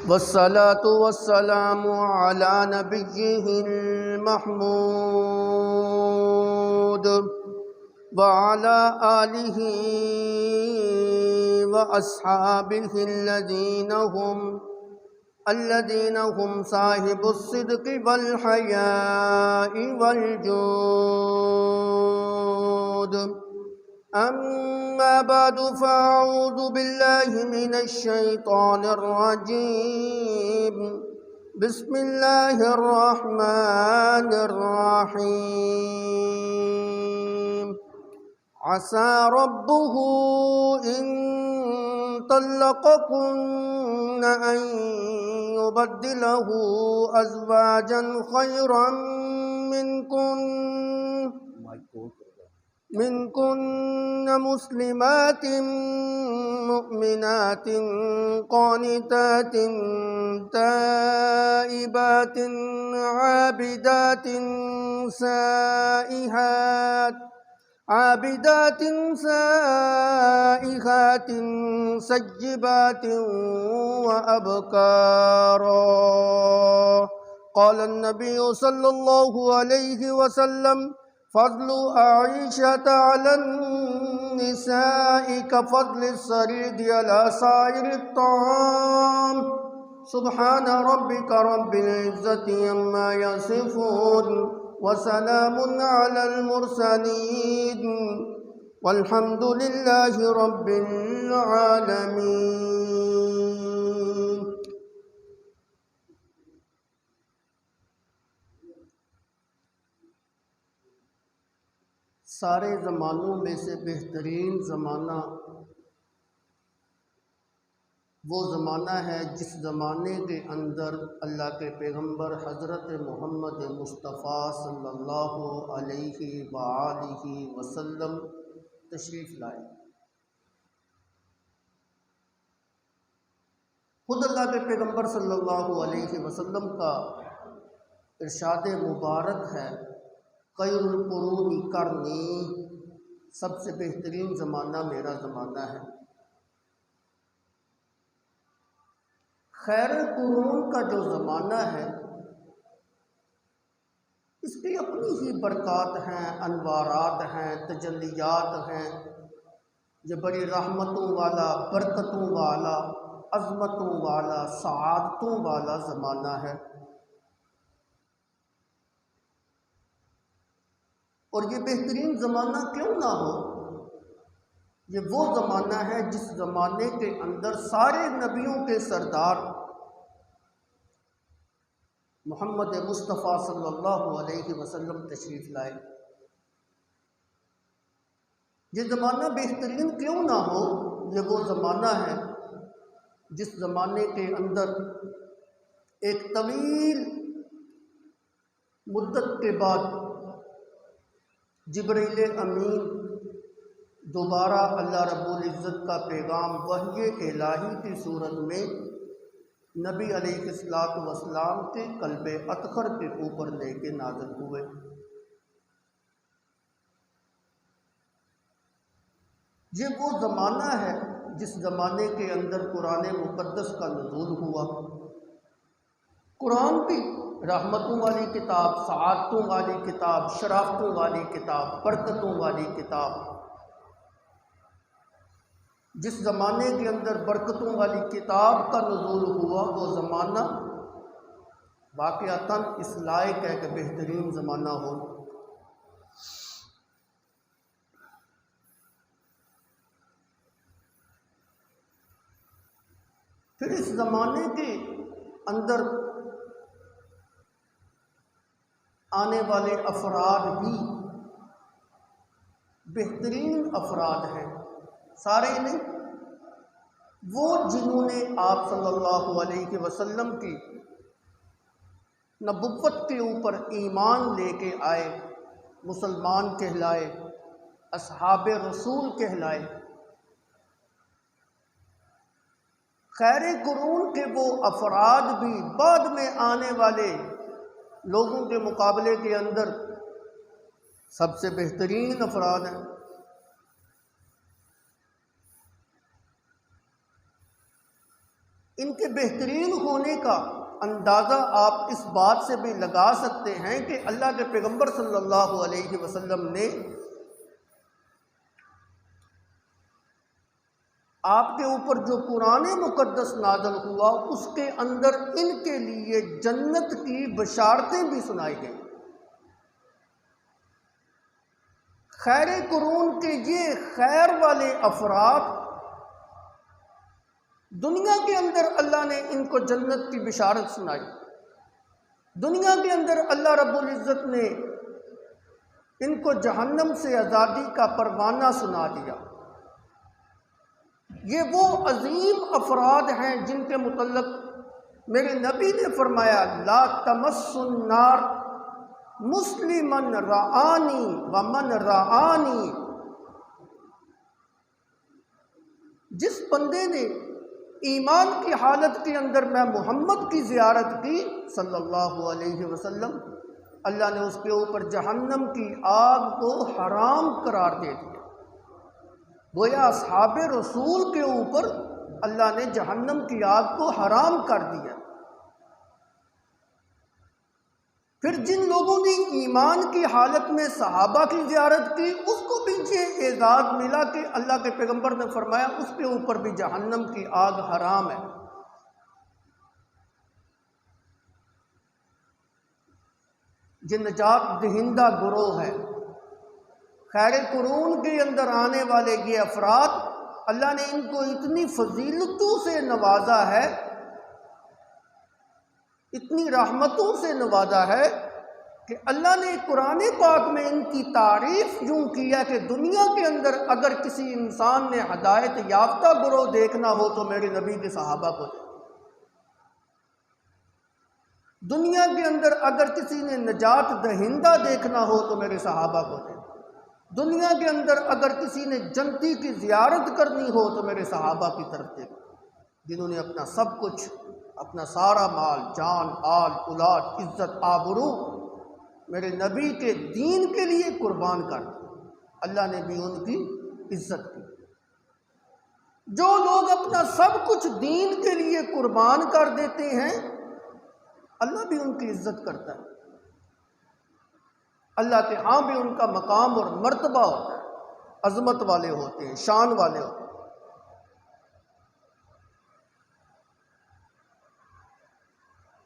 والصلاة والسلام على نبيه المحمود وعلى آله وأصحابه الذين هم صاحب الصدق والحياء والجود. أما بعد فأعوذ بالله من الشيطان الرجيم. بسم الله الرحمن الرحيم. عسى ربه إن طلقكن أن يبدله أزواجا خيرا منكن مسلمات مؤمنات قانتات تائبات عابدات سائحات سجبات وأبكارا. قال النبي صلى الله عليه وسلم: فضل عائشة على النساء كفضل السريد على سائر الطعام. سبحان ربك رب العزة عما يصفون وسلام على المرسلين والحمد لله رب العالمين. سارے زمانوں میں سے بہترین زمانہ وہ زمانہ ہے جس زمانے کے اندر اللہ کے پیغمبر حضرت محمد مصطفیٰ صلی اللہ علیہ وآلہ وسلم تشریف لائے. خود اللہ کے پیغمبر صلی اللہ علیہ وسلم کا ارشاد مبارک ہے: خیر القرون قرنی، سب سے بہترین زمانہ میرا زمانہ ہے. خیر القرون کا جو زمانہ ہے اس کی اپنی ہی برکات ہیں، انوارات ہیں، تجلیات ہیں. یہ بڑی رحمتوں والا، برکتوں والا، عظمتوں والا، سعادتوں والا زمانہ ہے. اور یہ بہترین زمانہ کیوں نہ ہو؟ یہ وہ زمانہ ہے جس زمانے کے اندر سارے نبیوں کے سردار محمد مصطفیٰ صلی اللہ علیہ وسلم تشریف لائے. یہ زمانہ بہترین کیوں نہ ہو؟ یہ وہ زمانہ ہے جس زمانے کے اندر ایک طویل مدت کے بعد جبرائیل امین دوبارہ اللہ رب العزت کا پیغام وحی الہی کی صورت میں نبی علیہ السلام کے قلب اطہر کے اوپر لے کے نازل ہوئے. یہ وہ زمانہ ہے جس زمانے کے اندر قرآن مقدس کا نزول ہوا. قرآن بھی رحمتوں والی کتاب، سعادتوں والی کتاب، شرافتوں والی کتاب، برکتوں والی کتاب. جس زمانے کے اندر برکتوں والی کتاب کا نزول ہوا وہ زمانہ واقعتاً اس لائق ہے کہ بہترین زمانہ ہو. پھر اس زمانے کے اندر آنے والے افراد بھی بہترین افراد ہیں. سارے نہیں، وہ جنہوں نے آپ صلی اللہ علیہ وسلم کی نبوت کے اوپر ایمان لے کے آئے، مسلمان کہلائے، اصحاب رسول کہلائے. خیر قرون کے وہ افراد بھی بعد میں آنے والے لوگوں کے مقابلے کے اندر سب سے بہترین افراد ہیں. ان کے بہترین ہونے کا اندازہ آپ اس بات سے بھی لگا سکتے ہیں کہ اللہ کے پیغمبر صلی اللہ علیہ وسلم نے آپ کے اوپر جو قرآن مقدس نازل ہوا اس کے اندر ان کے لیے جنت کی بشارتیں بھی سنائی گئیں۔ خیر قرون کے یہ خیر والے افراد، دنیا کے اندر اللہ نے ان کو جنت کی بشارت سنائی، دنیا کے اندر اللہ رب العزت نے ان کو جہنم سے آزادی کا پروانہ سنا دیا۔ یہ وہ عظیم افراد ہیں جن کے متعلق میرے نبی نے فرمایا لا تمس النار مسلمن رآنی ومن رآنی، جس بندے نے ایمان کی حالت کے اندر میں محمد کی زیارت کی صلی اللہ علیہ وسلم، اللہ نے اس کے اوپر جہنم کی آگ کو حرام قرار دے دیا۔ گویا اصحاب رسول کے اوپر اللہ نے جہنم کی آگ کو حرام کر دیا۔ پھر جن لوگوں نے ایمان کی حالت میں صحابہ کی زیارت کی اس کو بھی یہ اعزاز ملا کہ اللہ کے پیغمبر نے فرمایا اس کے اوپر بھی جہنم کی آگ حرام ہے۔ یہ نجات دہندہ گروہ ہے۔ خیر قرون کے اندر آنے والے یہ افراد، اللہ نے ان کو اتنی فضیلتوں سے نوازا ہے، اتنی رحمتوں سے نوازا ہے کہ اللہ نے قرآن پاک میں ان کی تعریف یوں کیا کہ دنیا کے اندر اگر کسی انسان نے ہدایت یافتہ گروہ دیکھنا ہو تو میرے نبی کے صحابہ کو دے، دنیا کے اندر اگر کسی نے نجات دہندہ دیکھنا ہو تو میرے صحابہ کو دے، دنیا کے اندر اگر کسی نے جنتی کی زیارت کرنی ہو تو میرے صحابہ کی طرف دیکھو، جنہوں نے اپنا سب کچھ، اپنا سارا مال، جان، آل، اولاد، عزت، آبرو میرے نبی کے دین کے لیے قربان کر دی۔ اللہ نے بھی ان کی عزت کی۔ جو لوگ اپنا سب کچھ دین کے لیے قربان کر دیتے ہیں اللہ بھی ان کی عزت کرتا ہے، اللہ کے ہاں بھی ان کا مقام اور مرتبہ ہوتا ہے، عظمت والے ہوتے ہیں، شان والے ہوتے ہیں۔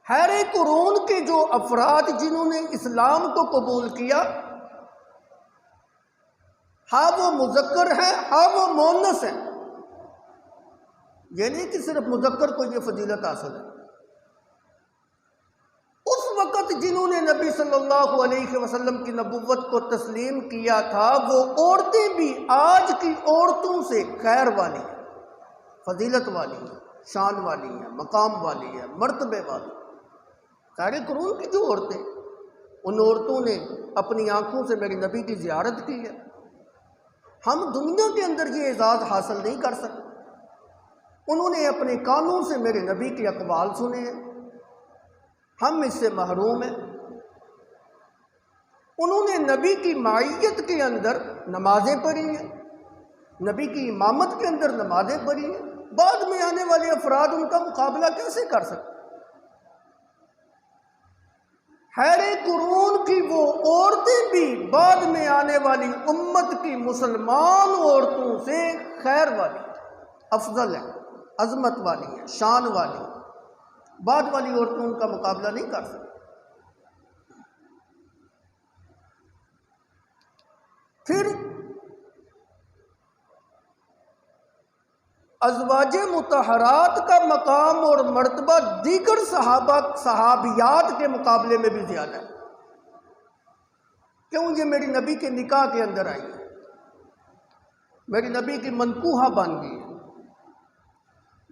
خیر قرون کے جو افراد جنہوں نے اسلام کو قبول کیا، ہاں وہ مذکر ہیں ہاں وہ مؤنث ہیں، یہ نہیں کہ صرف مذکر کو یہ فضیلت حاصل ہے۔ اس وقت جنہوں نے نبی صلی اللہ علیہ وسلم کی نبوت کو تسلیم کیا تھا وہ عورتیں بھی آج کی عورتوں سے خیر والی ہیں، فضیلت والی ہیں، شان والی ہیں، مقام والی ہیں، مرتبے والی ہیں۔ خیر قرون کی جو عورتیں، ان عورتوں نے اپنی آنکھوں سے میرے نبی کی زیارت کی ہے۔ ہم دنیا کے اندر یہ اعزاز حاصل نہیں کر سکتے۔ انہوں نے اپنے کانوں سے میرے نبی کے اقوال سنے ہیں، ہم اس سے محروم ہیں۔ انہوں نے نبی کی معیت کے اندر نمازیں پڑھی ہیں، نبی کی امامت کے اندر نمازیں پڑھی ہیں، بعد میں آنے والے افراد ان کا مقابلہ کیسے کر سکتے؟ خیر قرون کی وہ عورتیں بھی بعد میں آنے والی امت کی مسلمان عورتوں سے خیر والی، افضل ہیں، عظمت والی ہیں، شان والی ہیں، بعد والی عورتوں ان کا مقابلہ نہیں کر سکتی۔ پھر ازواج مطہرات کا مقام اور مرتبہ دیگر صحابیات کے مقابلے میں بھی زیادہ ہے، کیوں؟ یہ میری نبی کے نکاح کے اندر آئی ہے، میری نبی کی منکوحہ بن گئی ہے۔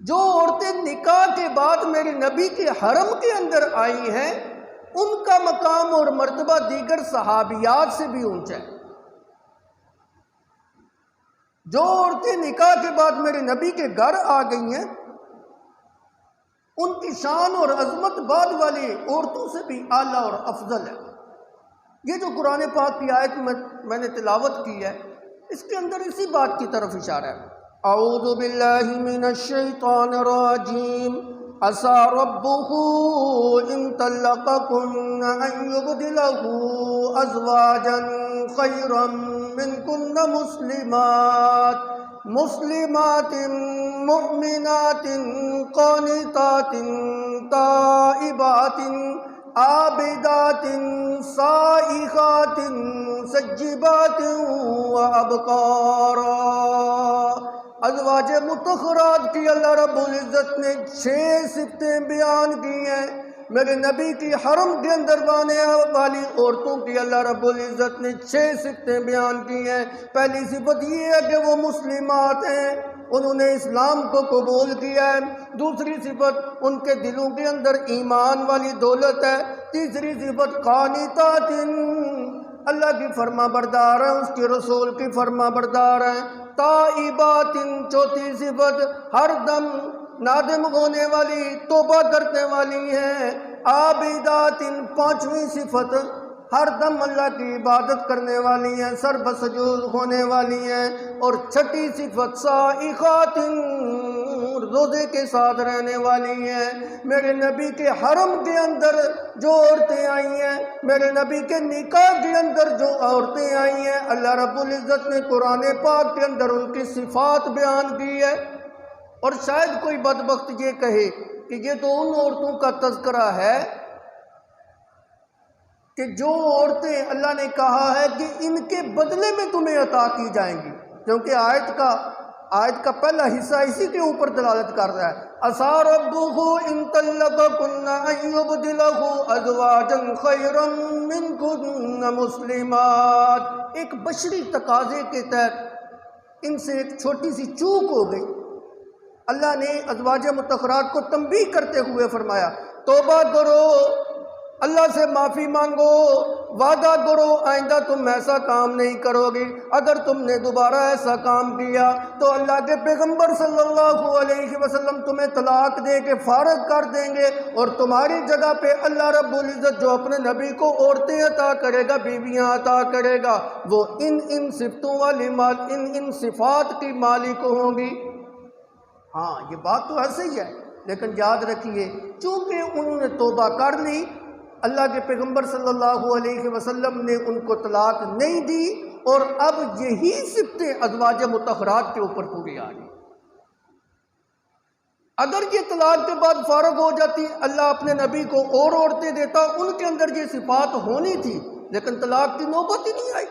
جو عورتیں نکاح کے بعد میرے نبی کے حرم کے اندر آئی ہیں ان کا مقام اور مرتبہ دیگر صحابیات سے بھی اونچا ہے۔ جو عورتیں نکاح کے بعد میرے نبی کے گھر آ گئی ہیں ان کی شان اور عظمت بعد والی عورتوں سے بھی اعلیٰ اور افضل ہے۔ یہ جو قرآن پاک کی آیت میں نے تلاوت کی ہے اس کے اندر اسی بات کی طرف اشارہ ہے اعوذ باللہ من الشیطان الرجیم عسى ربه ان طلقكن ان يبدله ازواجا خيرا منكن مسلمات مؤمنات قانتات تائبات عابدات سائحات سجبات وابکارا۔ ازواج مطہرات کی اللہ رب العزت نے 6 صفتیں بیان کی ہیں۔ میرے نبی کی حرم کے اندر آنے والی عورتوں کی اللہ رب العزت نے 6 صفتیں بیان کی ہیں۔ پہلی صفت یہ ہے کہ وہ مسلمات ہیں، انہوں نے اسلام کو قبول کیا ہے۔ دوسری صفت ان کے دلوں کے اندر ایمان والی دولت ہے۔ تیسری صفت قانتات، اللہ کی فرما بردار ہیں، اس کے رسول کی فرما بردار ہیں۔ تائبات، چوتھی صفت ہر دم نادم ہونے والی، توبہ کرنے والی ہیں۔ عابدات، پانچویں صفت ہر دم اللہ کی عبادت کرنے والی ہیں، سر بسجود ہونے والی ہیں۔ اور چھٹی صفت سائحات، روزے کے ساتھ رہنے والی ہیں۔ میرے نبی کے حرم کے اندر جو عورتیں آئی ہیں، میرے نبی کے نکاح کے اندر جو عورتیں آئی ہیں، اللہ رب العزت نے قرآن پاک کے اندر ان کی صفات بیان کی ہے۔ اور شاید کوئی بدبخت یہ کہے کہ یہ تو ان عورتوں کا تذکرہ ہے کہ جو عورتیں اللہ نے کہا ہے کہ ان کے بدلے میں تمہیں عطا کی جائیں گی، کیونکہ آیت کا پہلا حصہ اسی کے اوپر دلالت کر رہا ہے۔ عسى ربه ان طلقكن ان يبدله ازواجا خيرا منكن مسلمات۔ ایک بشری تقاضے کے تحت ان سے ایک چھوٹی سی چوک ہو گئی۔ اللہ نے ازواج مطہرات کو تنبیہ کرتے ہوئے فرمایا توبہ کرو، اللہ سے معافی مانگو، وعدہ کرو آئندہ تم ایسا کام نہیں کرو گی۔ اگر تم نے دوبارہ ایسا کام کیا تو اللہ کے پیغمبر صلی اللہ علیہ وسلم تمہیں طلاق دے کے فارغ کر دیں گے، اور تمہاری جگہ پہ اللہ رب العزت جو اپنے نبی کو عورتیں عطا کرے گا، بیویاں عطا کرے گا، وہ ان صفتوں والی ان صفات کی مالک ہوں گی۔ ہاں یہ بات تو ایسے ہی ہے، لیکن یاد رکھیے چونکہ انہوں نے توبہ کر لی، اللہ کے پیغمبر صلی اللہ علیہ وسلم نے ان کو طلاق نہیں دی، اور اب یہی صفتیں ازواج مطہرات کے اوپر پوری آ رہی۔ اگر یہ طلاق کے بعد فارغ ہو جاتی، اللہ اپنے نبی کو اور عورتیں دیتا، ان کے اندر یہ صفات ہونی تھی، لیکن طلاق کی نوبت ہی نہیں آئی۔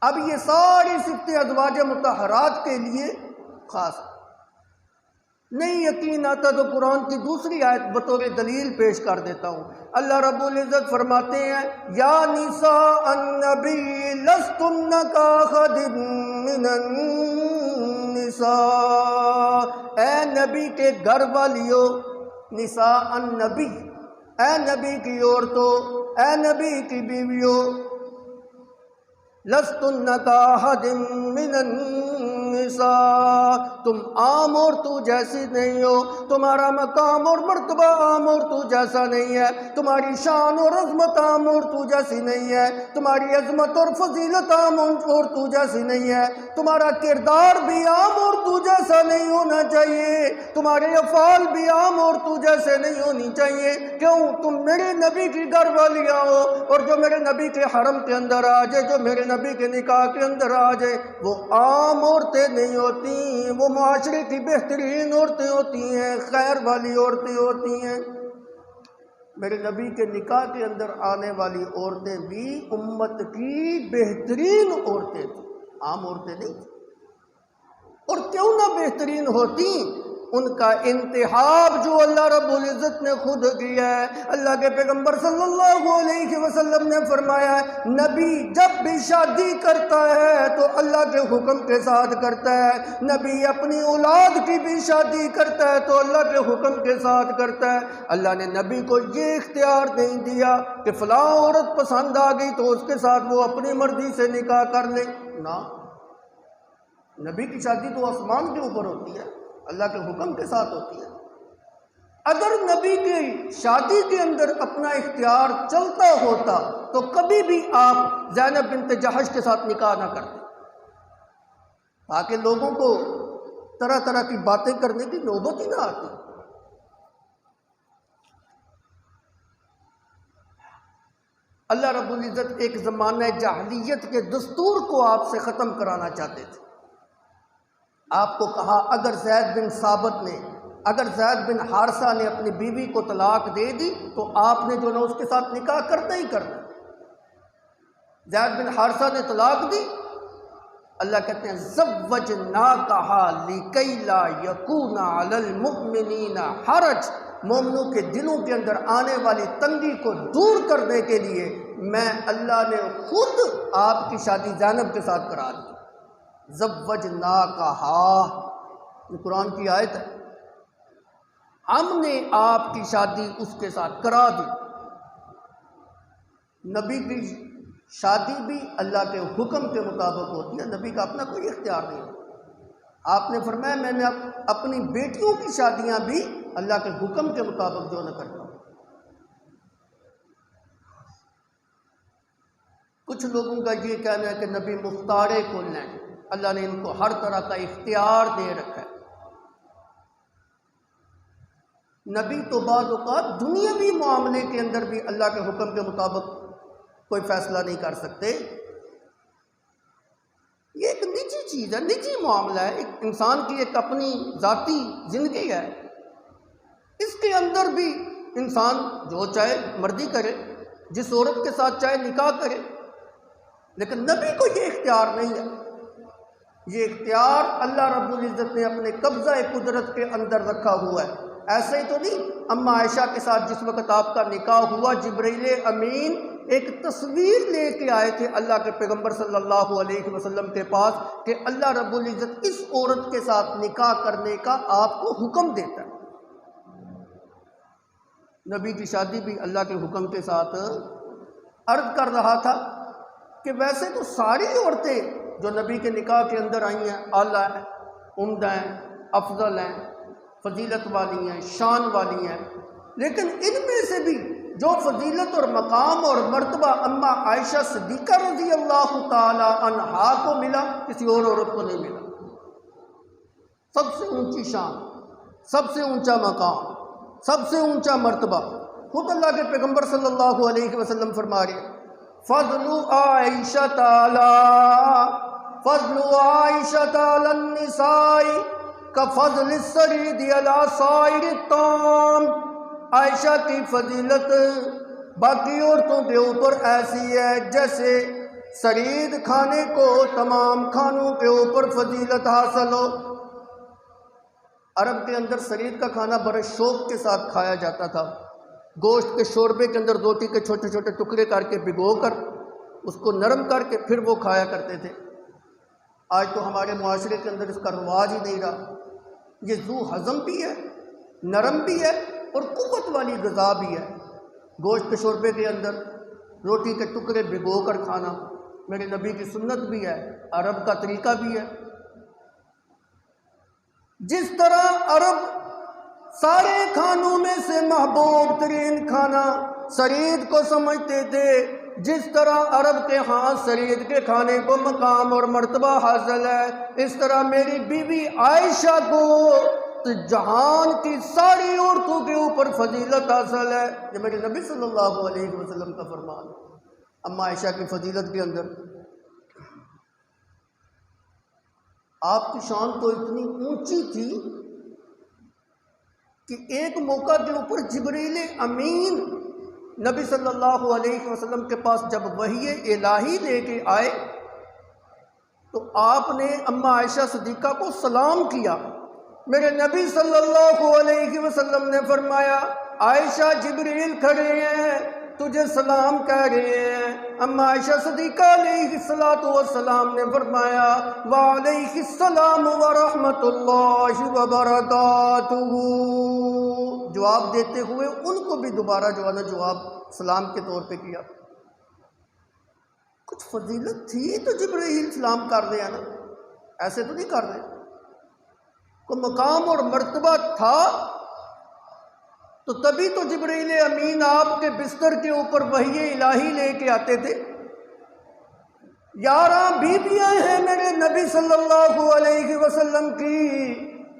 اب یہ ساری صفتیں ازواج مطہرات کے لیے خاص ہیں۔ نہیں یقین آتا تو قرآن کی دوسری آیت بطور دلیل پیش کر دیتا ہوں۔ اللہ رب العزت فرماتے ہیں یا نساء النبی لستن کاحد من النساء، اے نبی کے گھر والیو، نساء النبی، اے نبی کی عورتوں، اے نبی کی بیویوں، لستن کاحد من النساء، تم عام عورتوں جیسی نہیں ہو، تمہارا مقام اور مرتبہ عام عورتوں جیسا نہیں ہے، تمہاری شان اور عظمت عام عورتوں جیسی نہیں ہے، تمہاری عظمت اور فضیلت عام عورتوں جیسی نہیں ہے، تمہارا کردار بھی عام عورتوں جیسا نہیں ہونا چاہیے، تمہارے افعال بھی عام عورتوں جیسے نہیں ہونی چاہیے۔ کیوں؟ تم میرے نبی کی گھر والیاں ہو، اور جو میرے نبی کے حرم کے اندر آ جائے، جو میرے نبی کے نکاح کے اندر آ جائے، وہ عام عورتیں نہیں ہوتی، وہ معاشرے کی بہترین عورتیں ہوتی ہیں، خیر والی عورتیں ہوتی ہیں۔ میرے نبی کے نکاح کے اندر آنے والی عورتیں بھی امت کی بہترین عورتیں تھیں، عام عورتیں نہیں تھیں۔ اور کیوں نہ بہترین ہوتی، ان کا انتخاب جو اللہ رب العزت نے خود کیا ہے۔ اللہ کے پیغمبر صلی اللہ علیہ وسلم نے فرمایا ہے نبی جب بھی شادی کرتا ہے تو اللہ کے حکم کے ساتھ کرتا ہے، نبی اپنی اولاد کی بھی شادی کرتا ہے تو اللہ کے حکم کے ساتھ کرتا ہے۔ اللہ نے نبی کو یہ اختیار نہیں دیا کہ فلاں عورت پسند آ گئی تو اس کے ساتھ وہ اپنی مرضی سے نکاح کر لے، نہ، نبی کی شادی تو آسمان کے اوپر ہوتی ہے، اللہ کے حکم کے ساتھ ہوتی ہے۔ اگر نبی کی شادی کے اندر اپنا اختیار چلتا ہوتا تو کبھی بھی آپ زینب بنت جحش کے ساتھ نکاح نہ کرتے۔ تاکہ لوگوں کو طرح طرح کی باتیں کرنے کی نوبت ہی نہ آتی۔ اللہ رب العزت ایک زمانہ جاہلیت کے دستور کو آپ سے ختم کرانا چاہتے تھے۔ آپ کو کہا اگر زید بن حارثہ نے اپنی بیوی کو طلاق دے دی تو آپ نے جو نا اس کے ساتھ نکاح کرنا ہی کرنا۔ زید بن حارثہ نے طلاق دی، اللہ کہتے ہیں زوجناکہا لکی لا یکون علی المؤمنین حرج، مومنوں کے دلوں کے اندر آنے والی تنگی کو دور کرنے کے لیے میں اللہ نے خود آپ کی شادی زینب کے ساتھ کرا دی۔ زوجناکہا، یہ قرآن کی آیت ہے، ہم نے آپ کی شادی اس کے ساتھ کرا دی۔ نبی کی شادی بھی اللہ کے حکم کے مطابق ہوتی ہے، نبی کا اپنا کوئی اختیار نہیں ہے۔ آپ نے فرمایا میں نے اپنی بیٹیوں کی شادیاں بھی اللہ کے حکم کے مطابق جو نہ کرتا ہوں۔ کچھ لوگوں کا یہ کہنا ہے کہ نبی مختار کل ہیں، اللہ نے ان کو ہر طرح کا اختیار دے رکھا ہے۔ نبی تو بعض اوقات دنیاوی معاملے کے اندر بھی اللہ کے حکم کے مطابق کوئی فیصلہ نہیں کر سکتے۔ یہ ایک نجی چیز ہے، نجی معاملہ ہے، ایک انسان کی ایک اپنی ذاتی زندگی ہے، اس کے اندر بھی انسان جو چاہے مرضی کرے، جس عورت کے ساتھ چاہے نکاح کرے، لیکن نبی کو یہ اختیار نہیں ہے۔ یہ اختیار اللہ رب العزت نے اپنے قبضہ قدرت کے اندر رکھا ہوا ہے۔ ایسے ہی تو نہیں، اما عائشہ کے ساتھ جس وقت آپ کا نکاح ہوا، جبرائیل امین ایک تصویر لے کے آئے تھے اللہ کے پیغمبر صلی اللہ علیہ وسلم کے پاس کہ اللہ رب العزت اس عورت کے ساتھ نکاح کرنے کا آپ کو حکم دیتا ہے۔ نبی کی شادی بھی اللہ کے حکم کے ساتھ عرض کر رہا تھا کہ ویسے تو ساری عورتیں جو نبی کے نکاح کے اندر آئی ہیں اعلیٰ ہیں، عمدہ ہیں، افضل ہیں، فضیلت والی ہیں، شان والی ہیں، لیکن ان میں سے بھی جو فضیلت اور مقام اور مرتبہ اما عائشہ صدیقہ رضی اللہ تعالی عنہا کو ملا، کسی اور عورت کو نہیں ملا۔ سب سے اونچی شان، سب سے اونچا مقام، سب سے اونچا مرتبہ، خود اللہ کے پیغمبر صلی اللہ علیہ وسلم فرما رہے ہیں فضل عائشہ علی النساء کفضل السرید علی سائر الطعام، عائشہ کی فضیلت باقی عورتوں کے اوپر ایسی ہے جیسے سرید کھانے کو تمام کھانوں کے اوپر فضیلت حاصل ہو۔ عرب کے اندر سرید کا کھانا بڑے شوق کے ساتھ کھایا جاتا تھا، گوشت کے شوربے کے اندر روٹی کے چھوٹے چھوٹے ٹکڑے کر کے بھگو کر اس کو نرم کر کے پھر وہ کھایا کرتے تھے۔ آج تو ہمارے معاشرے کے اندر اس کا رواج ہی نہیں رہا۔ یہ ذو ہضم بھی ہے، نرم بھی ہے اور قوت والی غذا بھی ہے۔ گوشت کے شوربے کے اندر روٹی کے ٹکڑے بھگو کر کھانا میرے نبی کی سنت بھی ہے، عرب کا طریقہ بھی ہے۔ جس طرح عرب سارے کھانوں میں سے محبوب ترین کھانا سرید کو سمجھتے تھے، جس طرح عرب کے ہاں سرید کے کھانے کو مقام اور مرتبہ حاصل ہے، اس طرح میری بیوی عائشہ کو جہان کی ساری عورتوں کے اوپر فضیلت حاصل ہے۔ یہ میرے نبی صلی اللہ علیہ وسلم کا فرمان ہے۔ اما عائشہ کی فضیلت کے اندر آپ کی شان تو اتنی اونچی تھی کہ ایک موقع کے اوپر جبرائیل امین نبی صلی اللہ علیہ وسلم کے پاس جب وحی الہی لے کے آئے تو آپ نے اما عائشہ صدیقہ کو سلام کیا۔ میرے نبی صلی اللہ علیہ وسلم نے فرمایا عائشہ جبرائیل کھڑے ہیں تجھے سلام کہہ رہے ہیں۔ اما عائشہ صدیقہ علیہ السلام نے فرمایا وعلیہ السلام ورحمۃ اللہ وبرکاتہ، جواب دیتے ہوئے ان کو بھی دوبارہ جو ہے نا جواب سلام کے طور پہ کیا۔ کچھ فضیلت تھی تو جبرائیل سلام کر رہے ہیں نا، ایسے تو نہیں کر رہے۔ کوئی مقام اور مرتبہ تھا تو تبھی تو جبرائیل امین آپ کے بستر کے اوپر وحی الہی لے کے آتے تھے۔ 11 بیویاں ہیں میرے نبی صلی اللہ علیہ وسلم کی،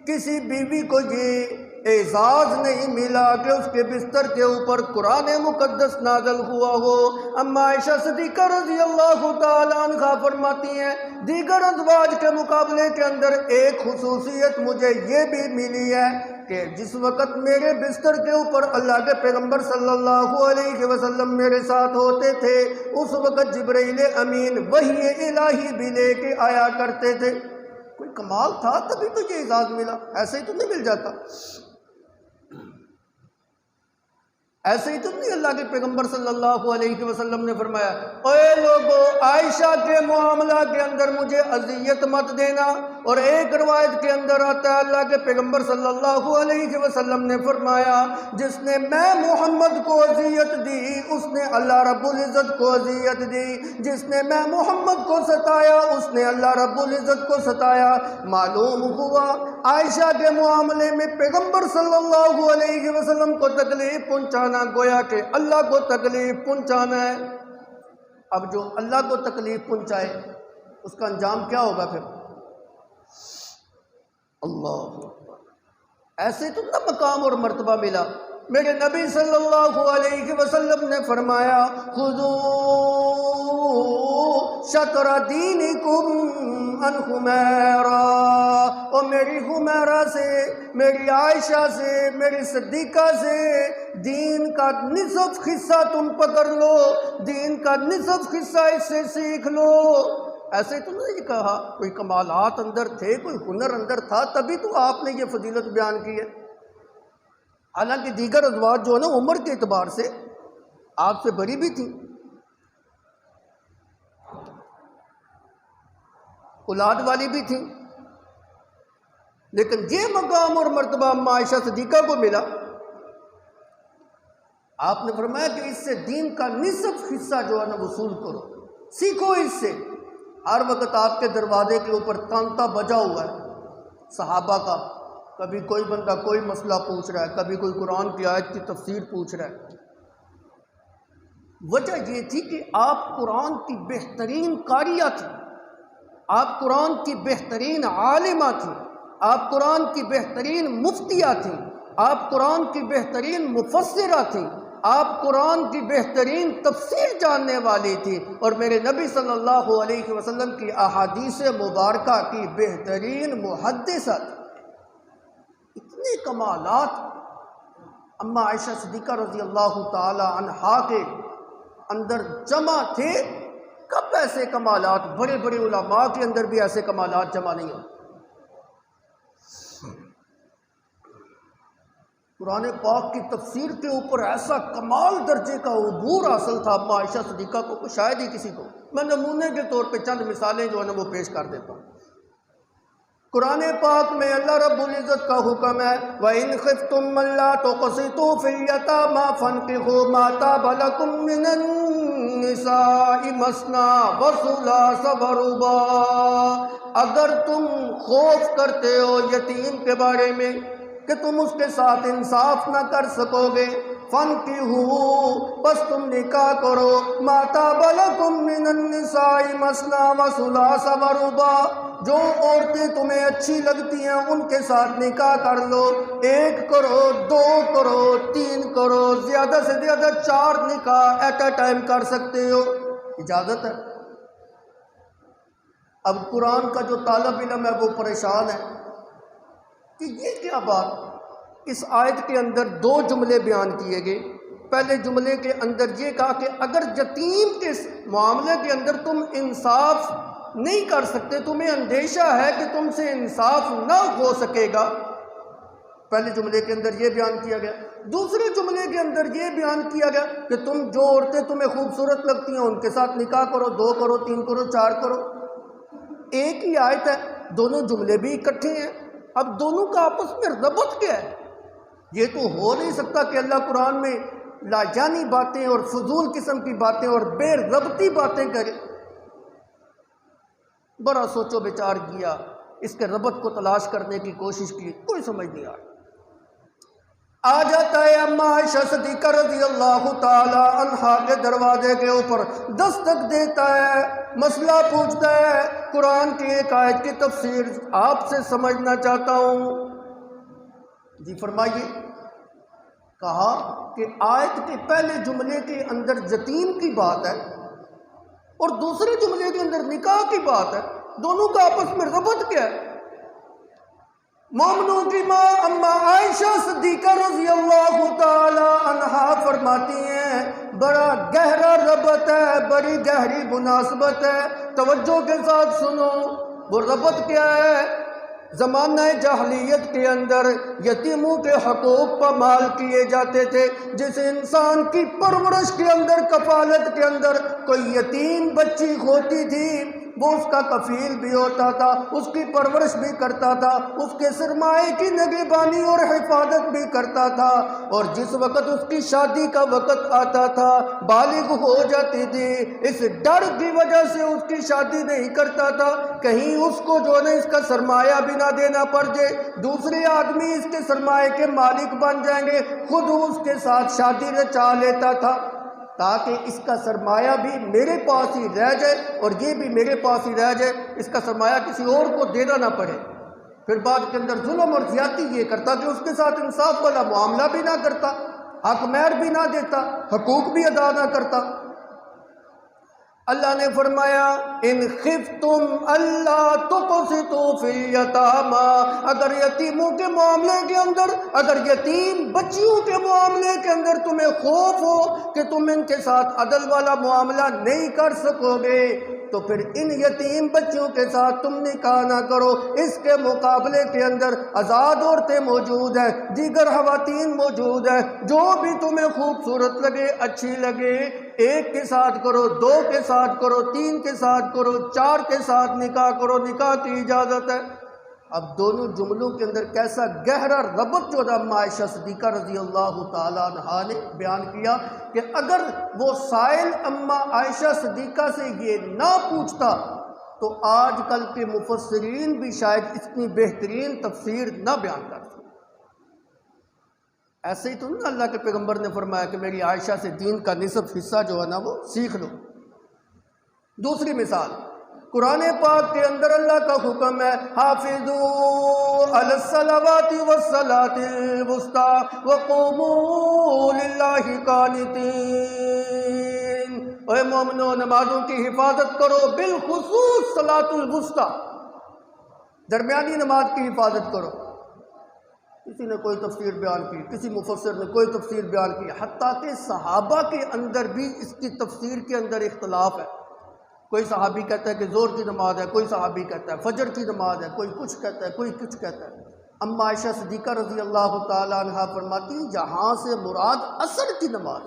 کسی بیوی کو یہ اعزاز نہیں ملا کہ اس کے بستر کے اوپر قرآن مقدس نازل ہوا ہو۔ اما عائشہ صدیقہ رضی اللہ تعالیٰ عنہ فرماتی ہیں دیگر ازواج کے مقابلے کے اندر ایک خصوصیت مجھے یہ بھی ملی ہے کہ جس وقت میرے بستر کے اوپر اللہ کے پیغمبر صلی اللہ علیہ وسلم میرے ساتھ ہوتے تھے، اس وقت جبرائیل امین وحی الہی بھی لے کے آیا کرتے تھے۔ کوئی کمال تھا تبھی تو یہ اعزاز ملا، ایسے ہی تو نہیں مل جاتا، ایسے ہی تو نہیں۔ اللہ کے پیغمبر صلی اللہ علیہ وسلم نے فرمایا اے لوگو عائشہ کے معاملہ کے اندر مجھے اذیت مت دینا، اور ایک روایت کے اندر آتا ہے اللہ کے پیغمبر صلی اللہ علیہ وسلم نے فرمایا جس نے میں محمد کو اذیت دی اس نے اللہ رب العزت کو اذیت دی، جس نے میں محمد کو ستایا اس نے اللہ رب العزت کو ستایا۔ معلوم ہوا عائشہ کے معاملے میں پیغمبر صلی اللہ علیہ وسلم کو تکلیف پہنچانا گویا کہ اللہ کو تکلیف پہنچانا ہے۔ اب جو اللہ کو تکلیف پہنچائے اس کا انجام کیا ہوگا پھر؟ اللہ ایسے تو نہ مقام اور مرتبہ ملا۔ میرے نبی صلی اللہ علیہ وسلم نے فرمایا خذوا شطر دینکم عن حمیرہ، اور میری حمیرہ سے، میری عائشہ سے، میری صدیقہ سے دین کا نصف حصہ تم پکڑ لو، دین کا نصف حصہ اس سے سیکھ لو۔ ایسے تو نہیں کہا، کوئی کمالات اندر تھے، کوئی ہنر اندر تھا تبھی تو آپ نے یہ فضیلت بیان کی ہے۔ حالانکہ دیگر ازواج جو ہے نا عمر کے اعتبار سے آپ سے بڑی بھی تھیں، اولاد والی بھی تھیں، لیکن یہ مقام اور مرتبہ اما عائشہ صدیقہ کو ملا۔ آپ نے فرمایا کہ اس سے دین کا نصف حصہ جو ہے نا وصول کرو، سیکھو اس سے۔ ہر وقت آپ کے دروازے کے اوپر تانتا بجا ہوا ہے صحابہ کا، کبھی کوئی بندہ کوئی مسئلہ پوچھ رہا ہے، کبھی کوئی قرآن کی آیت کی تفسیر پوچھ رہا ہے۔ وجہ یہ تھی کہ آپ قرآن کی بہترین قاریہ تھیں، آپ قرآن کی بہترین عالمہ تھیں، آپ قرآن کی بہترین مفتیہ تھیں، آپ قرآن کی بہترین مفسرہ تھیں، آپ قرآن کی بہترین تفسیر جاننے والی تھی، اور میرے نبی صلی اللہ علیہ وسلم کی احادیث مبارکہ کی بہترین محدثہ تھی۔ اتنے کمالات اما عائشہ صدیقہ رضی اللہ تعالی عنہا کے اندر جمع تھے۔ کب ایسے کمالات؟ بڑے بڑے علماء کے اندر بھی ایسے کمالات جمع نہیں ہوتے۔ قرآن پاک کی تفسیر کے اوپر ایسا کمال درجے کا عبور حاصل تھا اما عائشہ صدیقہ کو، شاید ہی کسی کو۔ میں نمونے کے طور پہ چند مثالیں جو ہے نا وہ پیش کر دیتا ہوں۔ قرآن پاک میں اللہ رب العزت کا حکم ہے وَإِنْ خِفْتُمْ أَلَّا تُقْسِطُوا فِي الْيَتَامَىٰ فَانكِحُوا مَا طَابَ لَكُم مِّنَ النِّسَاءِ مَثْنَىٰ وَثُلَاثَ وَرُبَاعَ، اگر تم خوف کرتے ہو یتیم کے بارے میں کہ تم اس کے ساتھ انصاف نہ کر سکو گے، فَانكِحُوا بس تم نکاح کرو، مَا طَابَ لَكُم مِّنَ النِّسَاءِ مَثْنَىٰ وَثُلَاثَ وَرُبَاعَ، جو عورتیں تمہیں اچھی لگتی ہیں ان کے ساتھ نکاح کر لو، 1 کرو، 2 کرو، 3 کرو، زیادہ سے زیادہ 4 نکاح ایٹ اے ٹائم کر سکتے ہو، اجازت ہے۔ اب قرآن کا جو طالب علم ہے وہ پریشان ہے کہ یہ کیا بات؟ اس آیت کے اندر 2 جملے بیان کیے گئے۔ پہلے جملے کے اندر یہ کہا کہ اگر یتیم کے معاملے کے اندر تم انصاف نہیں کر سکتے، تمہیں اندیشہ ہے کہ تم سے انصاف نہ ہو سکے گا، پہلے جملے کے اندر یہ بیان کیا گیا۔ دوسرے جملے کے اندر یہ بیان کیا گیا کہ تم جو عورتیں تمہیں خوبصورت لگتی ہیں ان کے ساتھ نکاح کرو، 2 کرو، 3 کرو، 4 کرو۔ ایک ہی آیت ہے، دونوں جملے بھی اکٹھے ہیں، اب دونوں کا آپس میں ربط کیا ہے؟ یہ تو ہو نہیں سکتا کہ اللہ قرآن میں لاجانی باتیں اور فضول قسم کی باتیں اور بے ربطی باتیں کرے۔ بڑا سوچو بچار کیا، اس کے ربط کو تلاش کرنے کی کوشش کی، کوئی سمجھ نہیں آ جاتا ہے اما عائشہ صدیقہ رضی اللہ تعالی عنہا کے دروازے کے اوپر دستک دیتا ہے مسئلہ پوچھتا ہے، قرآن کی ایک آیت کی تفسیر آپ سے سمجھنا چاہتا ہوں۔ جی فرمائیے۔ کہا کہ آیت کے پہلے جملے کے اندر یتیم کی بات ہے اور دوسرے جملے کے اندر نکاح کی بات ہے، دونوں کا آپس میں ربط کیا ہے؟ مومنوں کی ماں اما عائشہ صدیقہ رضی اللہ تعالی عنہا فرماتی ہیں بڑا گہرا ربط ہے، بڑی گہری مناسبت ہے، توجہ کے ساتھ سنو۔ وہ ربط کیا ہے؟ زمانہ جاہلیت کے اندر یتیموں کے حقوق پامال کیے جاتے تھے۔ جس انسان کی پرورش کے اندر، کفالت کے اندر کوئی یتیم بچی ہوتی تھی، وہ اس کا کفیل بھی ہوتا تھا، اس کی پرورش بھی کرتا تھا، اس کے سرمایے کی نگہبانی اور حفاظت بھی کرتا تھا، اور جس وقت اس کی شادی کا وقت آتا تھا، بالغ ہو جاتی تھی، اس ڈر کی وجہ سے اس کی شادی نہیں کرتا تھا کہیں اس کو جو ہے اس کا سرمایہ بھی نہ دینا پڑ جائے، دوسرے آدمی اس کے سرمایے کے مالک بن جائیں گے، خود اس کے ساتھ شادی رچا لیتا تھا تاکہ اس کا سرمایہ بھی میرے پاس ہی رہ جائے اور یہ بھی میرے پاس ہی رہ جائے، اس کا سرمایہ کسی اور کو دینا نہ پڑے۔ پھر بعد کے اندر ظلم اور زیادتی یہ کرتا کہ اس کے ساتھ انصاف والا معاملہ بھی نہ کرتا، حق مہر بھی نہ دیتا، حقوق بھی ادا نہ کرتا۔ اللہ نے فرمایا ان خفتم اللہ تقسطوا فی الیتامی، اگر یتیموں کے معاملے کے اندر، اگر یتیم بچیوں کے معاملے کے اندر تمہیں خوف ہو کہ تم ان کے ساتھ عدل والا معاملہ نہیں کر سکو گے تو پھر ان یتیم بچیوں کے ساتھ تم نکاح نہ کرو۔ اس کے مقابلے کے اندر آزاد عورتیں موجود ہیں، دیگر خواتین موجود ہیں، جو بھی تمہیں خوبصورت لگے، اچھی لگے، ایک کے ساتھ کرو، دو کے ساتھ کرو، تین کے ساتھ کرو، چار کے ساتھ نکاح کرو، نکاح کی اجازت ہے۔ اب دونوں جملوں کے اندر کیسا گہرا ربط جو اما عائشہ صدیقہ رضی اللہ تعالیٰ عنہا نے بیان کیا کہ اگر وہ سائل اما عائشہ صدیقہ سے یہ نہ پوچھتا تو آج کل کے مفسرین بھی شاید اتنی بہترین تفسیر نہ بیان کرتے۔ ایسے ہی تو نہیں اللہ کے پیغمبر نے فرمایا کہ میری عائشہ سے دین کا نصف حصہ جو ہے نا وہ سیکھ لو۔ دوسری مثال قرآن پاک کے اندر اللہ کا حکم ہے حافظوا علی الصلوات والصلاۃ الوسطی وقوموا للہ قانتین، اے مومنو نمازوں کی حفاظت کرو، بالخصوص صلاۃ الوسطی، درمیانی نماز کی حفاظت کرو۔ کسی نے کوئی تفسیر بیان کی، کسی مفسر نے کوئی تفسیر بیان کی، حتیٰ کہ صحابہ کے اندر بھی اس کی تفسیر کے اندر اختلاف ہے۔ کوئی صحابی کہتا ہے کہ زور کی نماز ہے، کوئی صحابی کہتا ہے فجر کی نماز ہے، کوئی کچھ کہتا ہے، کوئی کچھ کہتا ہے۔ اما عائشہ صدیقہ رضی اللہ تعالیٰ عنہا فرماتی یہاں سے مراد عصر کی نماز،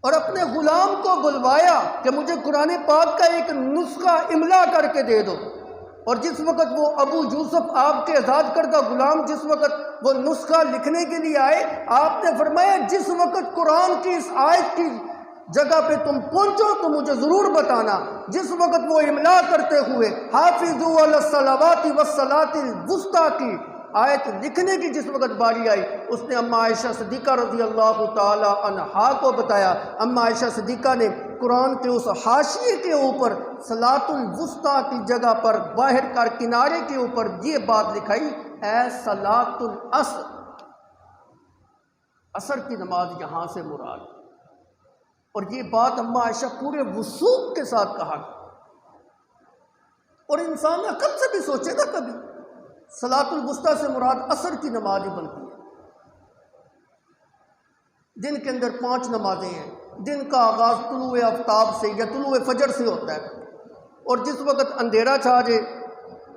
اور اپنے غلام کو بلوایا کہ مجھے قرآن پاک کا ایک نسخہ املا کر کے دے دو، اور جس وقت وہ ابو یوسف آپ کے آزاد کردہ غلام جس وقت وہ نسخہ لکھنے کے لیے آئے، آپ نے فرمایا جس وقت قرآن کی اس آیت کی جگہ پہ تم پہنچو تو مجھے ضرور بتانا۔ جس وقت وہ املا کرتے ہوئے حافظوا علی الصلوات والصلاۃ الوسطی کی آیت لکھنے کی جس وقت باری آئی، اس نے اما عائشہ صدیقہ رضی اللہ تعالی عنہا کو بتایا۔ اما عائشہ صدیقہ نے قرآن کے اس حاشیے کے اوپر صلاۃ الوسطی کی جگہ پر باہر کر کنارے کے اوپر یہ بات لکھائی، اے صلاۃ العصر، عصر کی نماز یہاں سے مراد۔ اور یہ بات اما عائشہ پورے وثوق کے ساتھ کہا، اور انسان عقل سے بھی سوچے گا کبھی صلاۃ الوسطی سے مراد عصر کی نماز ہی بنتی ہے۔ دن کے اندر 5 نمازیں ہیں، دن کا آغاز طلوع آفتاب سے یا طلوع فجر سے ہوتا ہے، اور جس وقت اندھیرا چھا جائے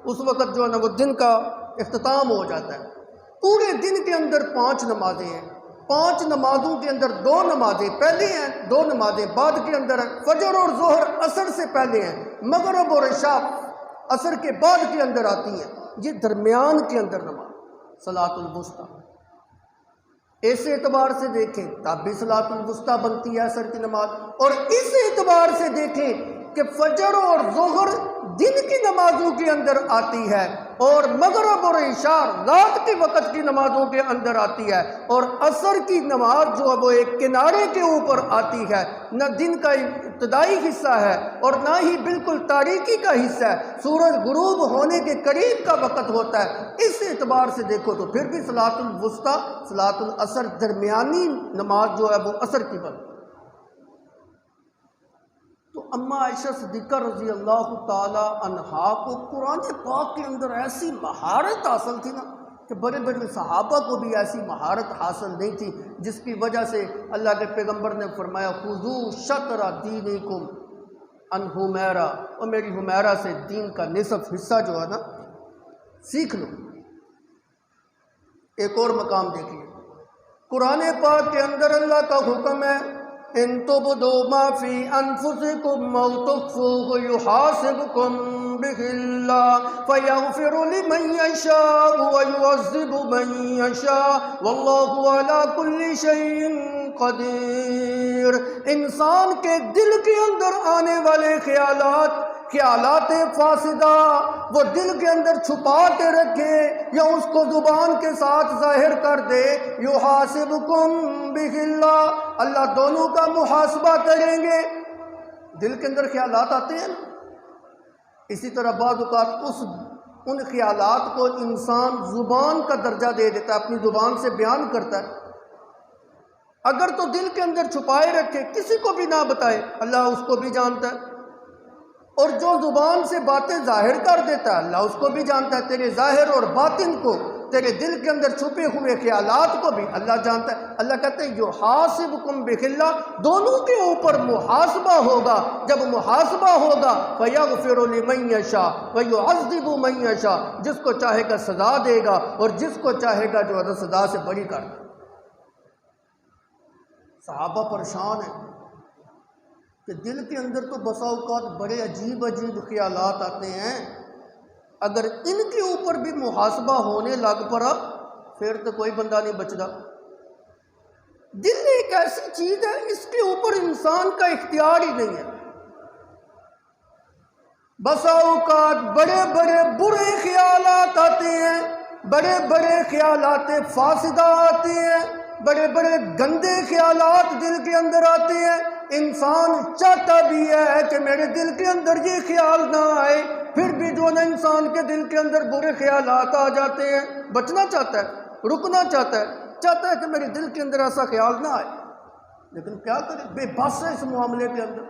اس وقت جو ہے نا وہ دن کا اختتام ہو جاتا ہے۔ پورے دن کے اندر 5 نمازیں ہیں، 5 نمازوں کے اندر 2 نمازیں پہلے ہیں، 2 نمازیں بعد کے اندر ہیں۔ فجر اور ظہر عصر سے پہلے ہیں، مغرب اور عشاء عصر کے بعد کے اندر آتی ہیں۔ یہ درمیان کے اندر نماز صلاۃ الوسطی، اس اعتبار سے دیکھیں تب بھی صلاۃ الوسطی بنتی ہے عصر کی نماز، اور اس اعتبار سے دیکھیں کہ فجر اور ظہر دن کی نمازوں کے اندر آتی ہے، اور مغرب اور عشاء رات کے وقت کی نمازوں کے اندر آتی ہے، اور عصر کی نماز جو ہے وہ ایک کنارے کے اوپر آتی ہے، نہ دن کا ابتدائی حصہ ہے اور نہ ہی بالکل تاریکی کا حصہ ہے، سورج غروب ہونے کے قریب کا وقت ہوتا ہے۔ اس اعتبار سے دیکھو تو پھر بھی صلاۃ الوسطیٰ، صلاۃ العصر، درمیانی نماز جو ہے وہ عصر کی بنتی۔ تو اماں عائشہ صدیقہ رضی اللہ تعالی عنہا کو قرآن پاک کے اندر ایسی مہارت حاصل تھی نا کہ بڑے بڑے صحابہ کو بھی ایسی مہارت حاصل نہیں تھی، جس کی وجہ سے اللہ کے پیغمبر نے فرمایا خذوا شطر دینکم عن حمیرہ، اور میری حمیرہ سے دین کا نصف حصہ جو ہے نا سیکھ لو۔ ایک اور مقام دیکھیے، قرآن پاک کے اندر اللہ کا حکم ہے ان تبدوا ما فی انفسکم او تخفوہ یحاسبکم بہ اللہ فیغفر لمن یشاء ویعذب من یشاء واللہ علی کل شیء قدیر۔ انسان کے دل کے اندر آنے والے خیالات فاسدہ وہ دل کے اندر چھپا کے رکھے یا اس کو زبان کے ساتھ ظاہر کر دے، یحاسبکم بہ اللہ، اللہ دونوں کا محاسبہ کریں گے۔ دل کے اندر خیالات آتے ہیں نا، اسی طرح بعض اوقات ان خیالات کو انسان زبان کا درجہ دے دیتا ہے، اپنی زبان سے بیان کرتا ہے۔ اگر تو دل کے اندر چھپائے رکھے، کسی کو بھی نہ بتائے، اللہ اس کو بھی جانتا ہے، اور جو زبان سے باتیں ظاہر کر دیتا ہے اللہ اس کو بھی جانتا ہے، تیرے ظاہر اور باطن کو، تیرے دل کے اندر چھپے ہوئے خیالات کو بھی اللہ جانتا ہے۔ اللہ کہتے ہیں یحاسبکم بہ اللہ، دونوں کے اوپر محاسبہ ہوگا۔ جب محاسبہ ہوگا فیغفر لمن یشاء ویعذب من یشاء، جس کو چاہے گا سزا دے گا اور جس کو چاہے گا جو ہے سزا سے بری کر دے۔ صحابہ پریشان ہیں کہ دل کے اندر تو بسا اوقات بڑے عجیب عجیب خیالات آتے ہیں، اگر ان کے اوپر بھی محاسبہ ہونے لگ پڑا پھر تو کوئی بندہ نہیں بچتا۔ دل ایک ایسی چیز ہے، اس کے اوپر انسان کا اختیار ہی نہیں ہے۔ بسا اوقات بڑے بڑے برے خیالات آتے ہیں، بڑے بڑے خیالات فاسدہ آتے ہیں، بڑے بڑے گندے خیالات دل کے اندر آتے ہیں۔ انسان چاہتا بھی ہے کہ میرے دل کے اندر یہ خیال نہ آئے، پھر بھی جو نہ انسان کے دل کے اندر برے خیالات آ جاتے ہیں، بچنا چاہتا ہے، رکنا چاہتا ہے کہ میرے دل کے اندر ایسا خیال نہ آئے، لیکن کیا کرے، بے بس ہے اس معاملے کے اندر۔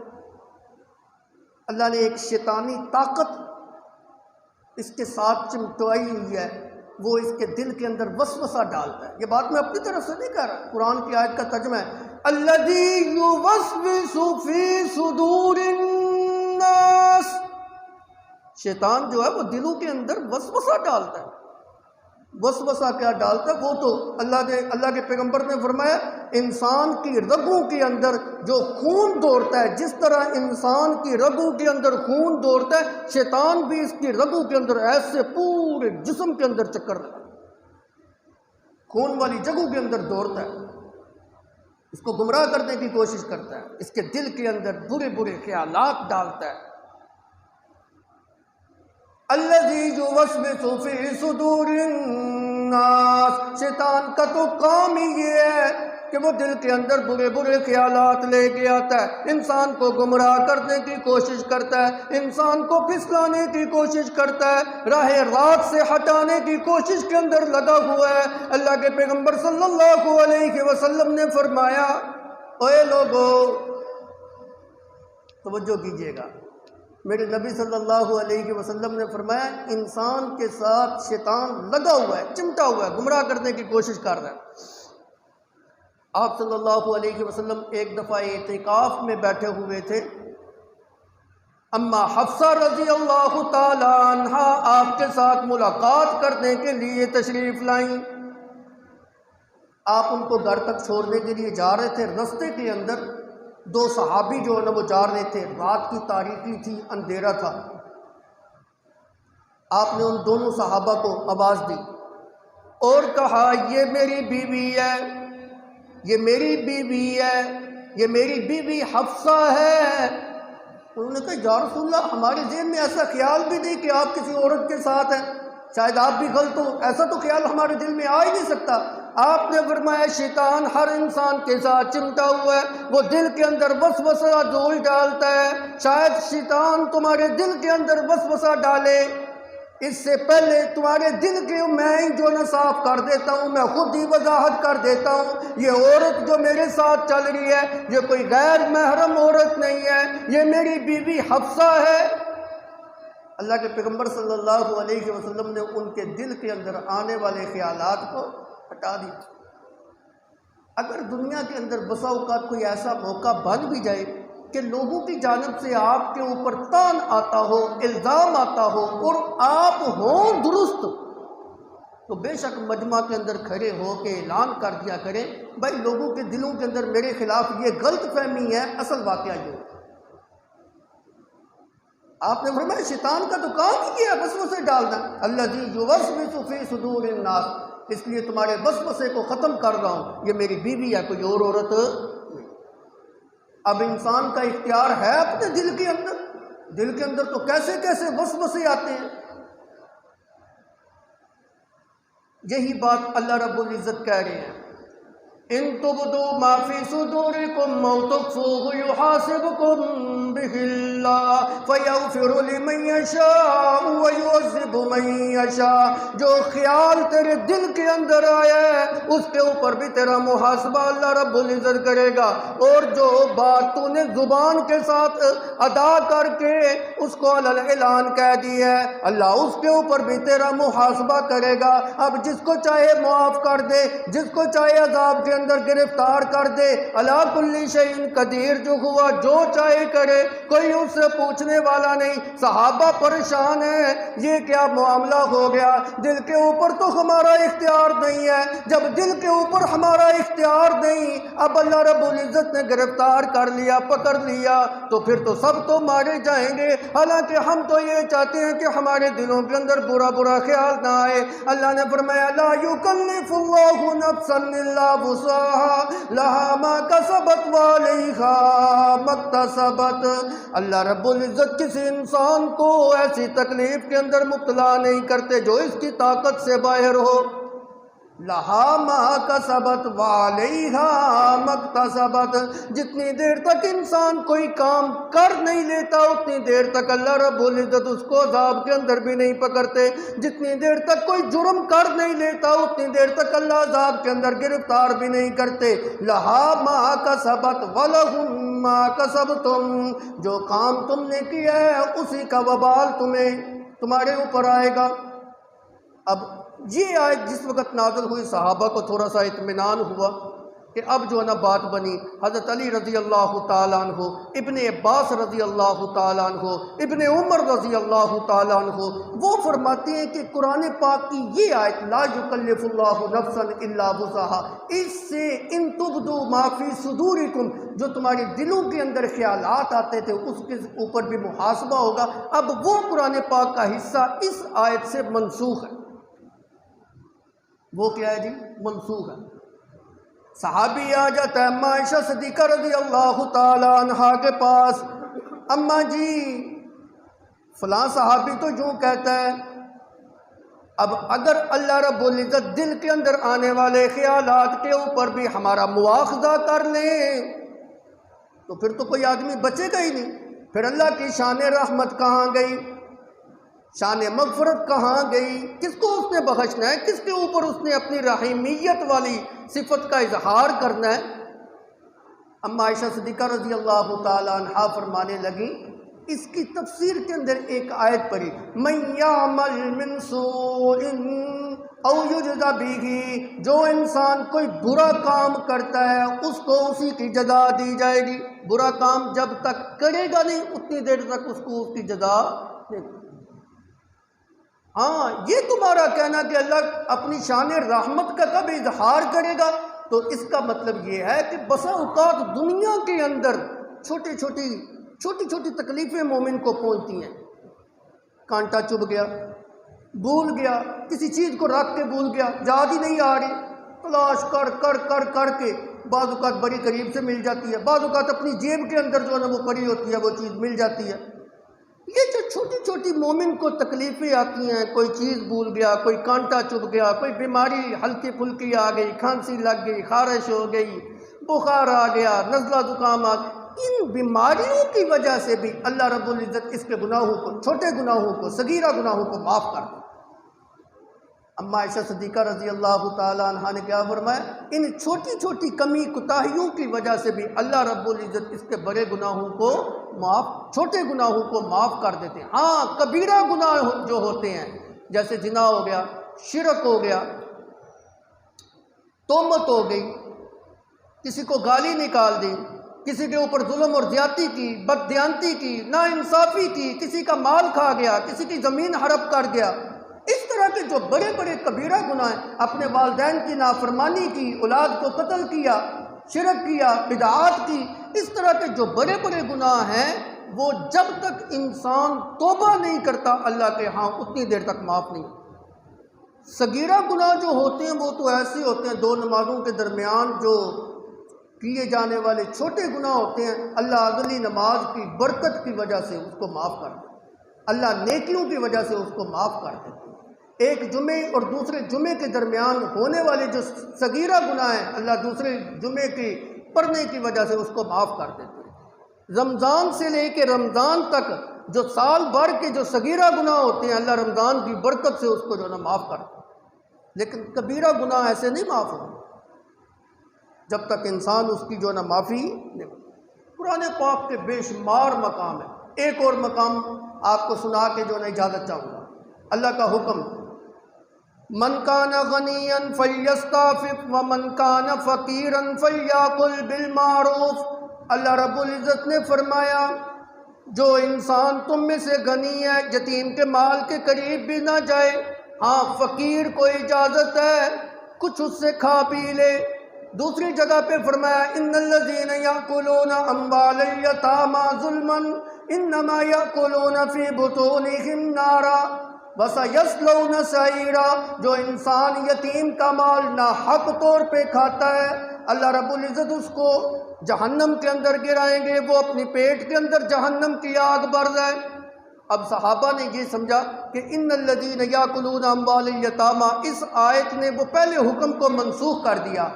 اللہ نے ایک شیطانی طاقت اس کے ساتھ چمٹائی ہوئی ہے، وہ اس کے دل کے اندر وسوسہ ڈالتا ہے۔ یہ بات میں اپنی طرف سے نہیں کہہ رہا، قرآن کی آیت کا ترجمہ ہے الذی یوسوس فی صدور الناس۔ شیطان جو ہے وہ دلوں کے اندر وسوسہ ڈالتا ہے۔ وسوسہ کیا ڈالتا ہے؟ وہ تو اللہ کے پیغمبر نے فرمایا انسان کی رگوں کے اندر جو خون دوڑتا ہے، جس طرح انسان کی رگوں کے اندر خون دوڑتا ہے، شیطان بھی اس کی رگوں کے اندر ایسے پورے جسم کے اندر چکر لگا، خون والی جگہوں کے اندر دوڑتا ہے، اس کو گمراہ کرنے کی کوشش کرتا ہے، اس کے دل کے اندر برے برے خیالات ڈالتا ہے۔ الذی یوسوس فی صدور الناس، شیطان کا تو کام ہی یہ ہے کہ وہ دل کے اندر برے برے خیالات لے کے آتا ہے، انسان کو گمراہ کرنے کی کوشش کرتا ہے، انسان کو پھسلانے کی کوشش کرتا ہے، راہ راست سے ہٹانے کی کوشش کے اندر لگا ہوا ہے۔ اللہ کے پیغمبر صلی اللہ علیہ وسلم نے فرمایا اے لوگو توجہ کیجئے گا، میرے نبی صلی اللہ علیہ وسلم نے فرمایا انسان کے ساتھ شیطان لگا ہوا ہے، چمٹا ہوا ہے، گمراہ کرنے کی کوشش کر رہا ہے۔ آپ صلی اللہ علیہ وسلم ایک دفعہ اعتکاف میں بیٹھے ہوئے تھے، اما حفصہ رضی اللہ تعالی عنہا آپ کے ساتھ ملاقات کرنے کے لیے تشریف لائیں۔ آپ ان کو گھر تک چھوڑنے کے لیے جا رہے تھے، رستے کے اندر دو صحابی جو ہے نا وہ جا رہے تھے، رات کی تاریکی تھی، اندھیرا تھا۔ آپ نے ان دونوں صحابہ کو آواز دی اور کہا یہ میری بیوی ہے، یہ میری بیوی ہے، یہ میری بیوی حفصہ ہے۔ انہوں نے کہا یا رسول اللہ ہمارے ذہن میں ایسا خیال بھی نہیں کہ آپ کسی عورت کے ساتھ ہیں، شاید آپ بھی غلط ہو، ایسا تو خیال ہمارے دل میں آ ہی نہیں سکتا۔ آپ نے فرمایا شیطان ہر انسان کے ساتھ چمٹا ہوا ہے، وہ دل کے اندر وسوسہ دول ڈالتا ہے۔ شاید شیطان تمہارے دل کے اندر وسوسہ ڈالے، اس سے پہلے تمہارے دل کے میں جو نہ صاف کر دیتا ہوں، میں خود ہی وضاحت کر دیتا ہوں۔ یہ عورت جو میرے ساتھ چل رہی ہے یہ کوئی غیر محرم عورت نہیں ہے، یہ میری بیوی حفصہ ہے۔ اللہ کے پیغمبر صلی اللہ علیہ وسلم نے ان کے دل کے اندر آنے والے خیالات کو ہٹا دیا۔ اگر دنیا کے اندر بسا اوقات کوئی ایسا موقع بن بھی جائے کہ لوگوں کی جانب سے آپ کے اوپر تان آتا ہو، الزام آتا ہو اور آپ ہوں درست، تو بے شک مجمع کے اندر کھڑے ہو کے اعلان کر دیا کریں بھائی لوگوں کے دلوں کے اندر میرے خلاف یہ غلط فہمی ہے، اصل واقعہ یہ ہے۔ آپ نے فرمایا شیطان کا تو کام ہی کیا وسوسے ڈالنا، الذی یوسوس فی صدور الناس، اس لیے تمہارے وسوسے کو ختم کر رہا ہوں، یہ میری بیوی ہے، کوئی اور عورت۔ اب انسان کا اختیار ہے اپنے دل کے اندر تو کیسے کیسے وسوسے آتے ہیں۔ یہی بات اللہ رب العزت کہہ رہے ہیں، ان تبدوا ما فی صدورکم او تخفوہ یحاسبکم بہ اللہ فیغفر لمن یشاء ویعذب من یشاء۔ جو خیال تیرے دل کے اندر آیا ہے اس کے اوپر بھی تیرا محاسبہ اللہ رب العزت کرے گا، اور جو بات تو نے زبان کے ساتھ ادا کر کے اس کو اعلان کہہ دی ہے اللہ اس کے اوپر بھی تیرا محاسبہ کرے گا۔ اب جس کو چاہے معاف کر دے، جس کو چاہے عذاب کے اندر گرفتار کر دے، علی کل شیء قدیر، جو ہوا جو چاہے کرے، کوئی اس سے پوچھنے والا نہیں۔ صحابہ پریشان ہیں، یہ کیا معاملہ ہو گیا، دل کے اوپر تو ہمارا اختیار نہیں ہے، جب دل کے اوپر ہمارا اختیار نہیں، اب اللہ رب العزت نے گرفتار کر لیا، پکڑ لیا، تو پھر تو سب تو مارے جائیں گے۔ حالانکہ ہم تو یہ چاہتے ہیں کہ ہمارے دلوں کے اندر برا برا خیال نہ آئے۔ اللہ نے فرمایا لا یکلف اللہ نفسا الا وسعها لها ما کسبت وعلیها ما اکتسبت۔ اللہ رب العزت کسی انسان کو ایسی تکلیف کے اندر مبتلا نہیں کرتے جو اس کی طاقت سے باہر ہو۔ لہا ما کسبت وعلیہا ما اکتسبت۔ جتنی دیر تک انسان کوئی کام کر نہیں لیتا اتنی دیر تک اللہ رب العزت اس کو عذاب کے اندر بھی نہیں پکڑتے، جتنی دیر تک کوئی جرم کر نہیں لیتا اتنی دیر تک اللہ عذاب کے اندر گرفتار بھی نہیں کرتے۔ لہا ما کسبت ولہم ما کسبتم۔ جو کام تم نے کیا ہے اسی کا وبال تمہارے اوپر آئے گا۔ اب یہ آیت جس وقت نازل ہوئی صحابہ کو تھوڑا سا اطمینان ہوا کہ اب جو ہے نا بات بنی۔ حضرت علی رضی اللہ تعالیٰ عنہ، ابن عباس رضی اللہ تعالیٰ عنہ، ابن عمر رضی اللہ تعالیٰ عنہ، وہ فرماتے ہیں کہ قرآن پاک کی یہ آیت لا یکلف اللہ نفسا الا وسعها، اس سے ان تبدوا ما فی صدورکم، جو تمہارے دلوں کے اندر خیالات آتے تھے اس کے اوپر بھی محاسبہ ہوگا۔ اب وہ قرآن پاک کا حصہ اس آیت سے منسوخ ہے۔ وہ کیا ہے جی؟ منسوخ ہے۔ صحابی آ جاتا ہے اماں عائشہ صدیقہ رضی اللہ تعالی عنہا کے پاس، اماں جی فلاں صحابی تو یوں کہتا ہے۔ اب اگر اللہ رب العزت دل کے اندر آنے والے خیالات کے اوپر بھی ہمارا مواخذہ کر لیں تو پھر تو کوئی آدمی بچے گا ہی نہیں، پھر اللہ کی شان رحمت کہاں گئی، شان مغفرت کہاں گئی، کس کو اس نے بخشنا ہے، کس کے اوپر اس نے اپنی رحیمیت والی صفت کا اظہار کرنا ہے۔ اما عائشہ صدیقہ رضی اللہ تعالی عنہا فرمانے لگیں، اس کی تفسیر کے اندر ایک آیت پڑھی، من یعمل من سوء او یجزا بہ، جو انسان کوئی برا کام کرتا ہے اس کو اسی کی جزا دی جائے گی۔ برا کام جب تک کرے گا نہیں اتنی دیر تک اس کو اس کی جزا نہیں۔ ہاں یہ تمہارا کہنا کہ اللہ اپنی شان رحمت کا کب اظہار کرے گا، تو اس کا مطلب یہ ہے کہ بسا اوقات دنیا کے اندر چھوٹی چھوٹی تکلیفیں مومن کو پہنچتی ہیں۔ کانٹا چبھ گیا، بھول گیا، کسی چیز کو رکھ کے بھول گیا، یاد ہی نہیں آ رہی، تلاش کر کے بعض اوقات بڑی قریب سے مل جاتی ہے، بعض اوقات اپنی جیب کے اندر جو ہے نا وہ پڑی ہوتی ہے وہ چیز مل جاتی ہے۔ یہ جو چھوٹی چھوٹی مومن کو تکلیفیں آتی ہیں، کوئی چیز بھول گیا، کوئی کانٹا چبھ گیا، کوئی بیماری ہلکی پھلکی آ گئی، کھانسی لگ گئی، خارش ہو گئی، بخار آ گیا، نزلہ زکام آ گیا، ان بیماریوں کی وجہ سے بھی اللہ رب العزت اس کے گناہوں کو، چھوٹے گناہوں کو، صغیرہ گناہوں کو معاف کر دے۔ اما عائشہ صدیقہ رضی اللہ تعالیٰ عنہ نے کیا فرمایا؟ ان چھوٹی چھوٹی کمی کوتاہیوں کی وجہ سے بھی اللہ رب العزت اس کے بڑے گناہوں کو چھوٹے گناہوں کو معاف کر دیتے ہیں۔ ہاں، کبیرہ گناہ جو ہوتے ہیں، جیسے زنا ہو گیا، شرک ہو گیا، تہمت ہو گئی، کسی کو گالی نکال دی، کسی کے اوپر ظلم اور زیادتی کی، بددیانتی کی، ناانصافی کی، کسی کا مال کھا گیا، کسی کی زمین ہڑپ کر گیا، اس طرح کے جو بڑے بڑے کبیرہ گناہ ہیں، اپنے والدین کی نافرمانی کی، اولاد کو قتل کیا، شرک کیا، بدعات کی، اس طرح کے جو بڑے بڑے گناہ ہیں، وہ جب تک انسان توبہ نہیں کرتا اللہ کے ہاں اتنی دیر تک معاف نہیں۔ صغیرہ گناہ جو ہوتے ہیں وہ تو ایسے ہوتے ہیں، دو نمازوں کے درمیان جو کیے جانے والے چھوٹے گناہ ہوتے ہیں، اللہ اگلی نماز کی برکت کی وجہ سے اس کو معاف کر دیتے، اللہ نیکیوں کی وجہ سے اس کو معاف کر دیتے۔ ایک جمعے اور دوسرے جمعے کے درمیان ہونے والے جو صغیرہ گناہ ہیں، اللہ دوسرے جمعے کی پڑھنے کی وجہ سے اس کو معاف کر دیتے ہیں۔ رمضان سے لے کے رمضان تک جو سال بھر کے جو صغیرہ گناہ ہوتے ہیں، اللہ رمضان کی برکت سے اس کو جو ہے نا معاف کرتے ہیں، لیکن کبیرہ گناہ ایسے نہیں معاف ہوتے جب تک انسان اس کی جو ہے نا معافی نہیں۔ قرآن پاک کے بے شمار مقام ہے، ایک اور مقام آپ کو سنا کے جو ہے نا اجازت چاہوں گا۔ اللہ کا حکم، من کان غنیا فلیستعفف ومن کان فقیرا فلیأکل بالمعروف۔ اللہ رب العزت نے فرمایا جو انسان تم میں سے غنی ہے، یتیم کے مال کے قریب بھی نہ جائے، ہاں فقیر کو اجازت ہے کچھ اس سے کھا پی لے۔ دوسری جگہ پہ فرمایا ان الذین یأکلون اموال الیتامی ظلما انما یأکلون فی بطونہم نارا وَسَيَصْلَوْنَ سَعِیرًا۔ جو انسان یتیم کا مال ناحق طور پہ کھاتا ہے، اللہ رب العزت اس کو جہنم کے اندر گرائیں گے، وہ اپنی پیٹ کے اندر جہنم کی آگ بر جائے۔ اب صحابہ نے یہ سمجھا کہ ان الذین یاکلون اموال الیتامی، اس آیت نے وہ پہلے حکم کو منسوخ کر دیا۔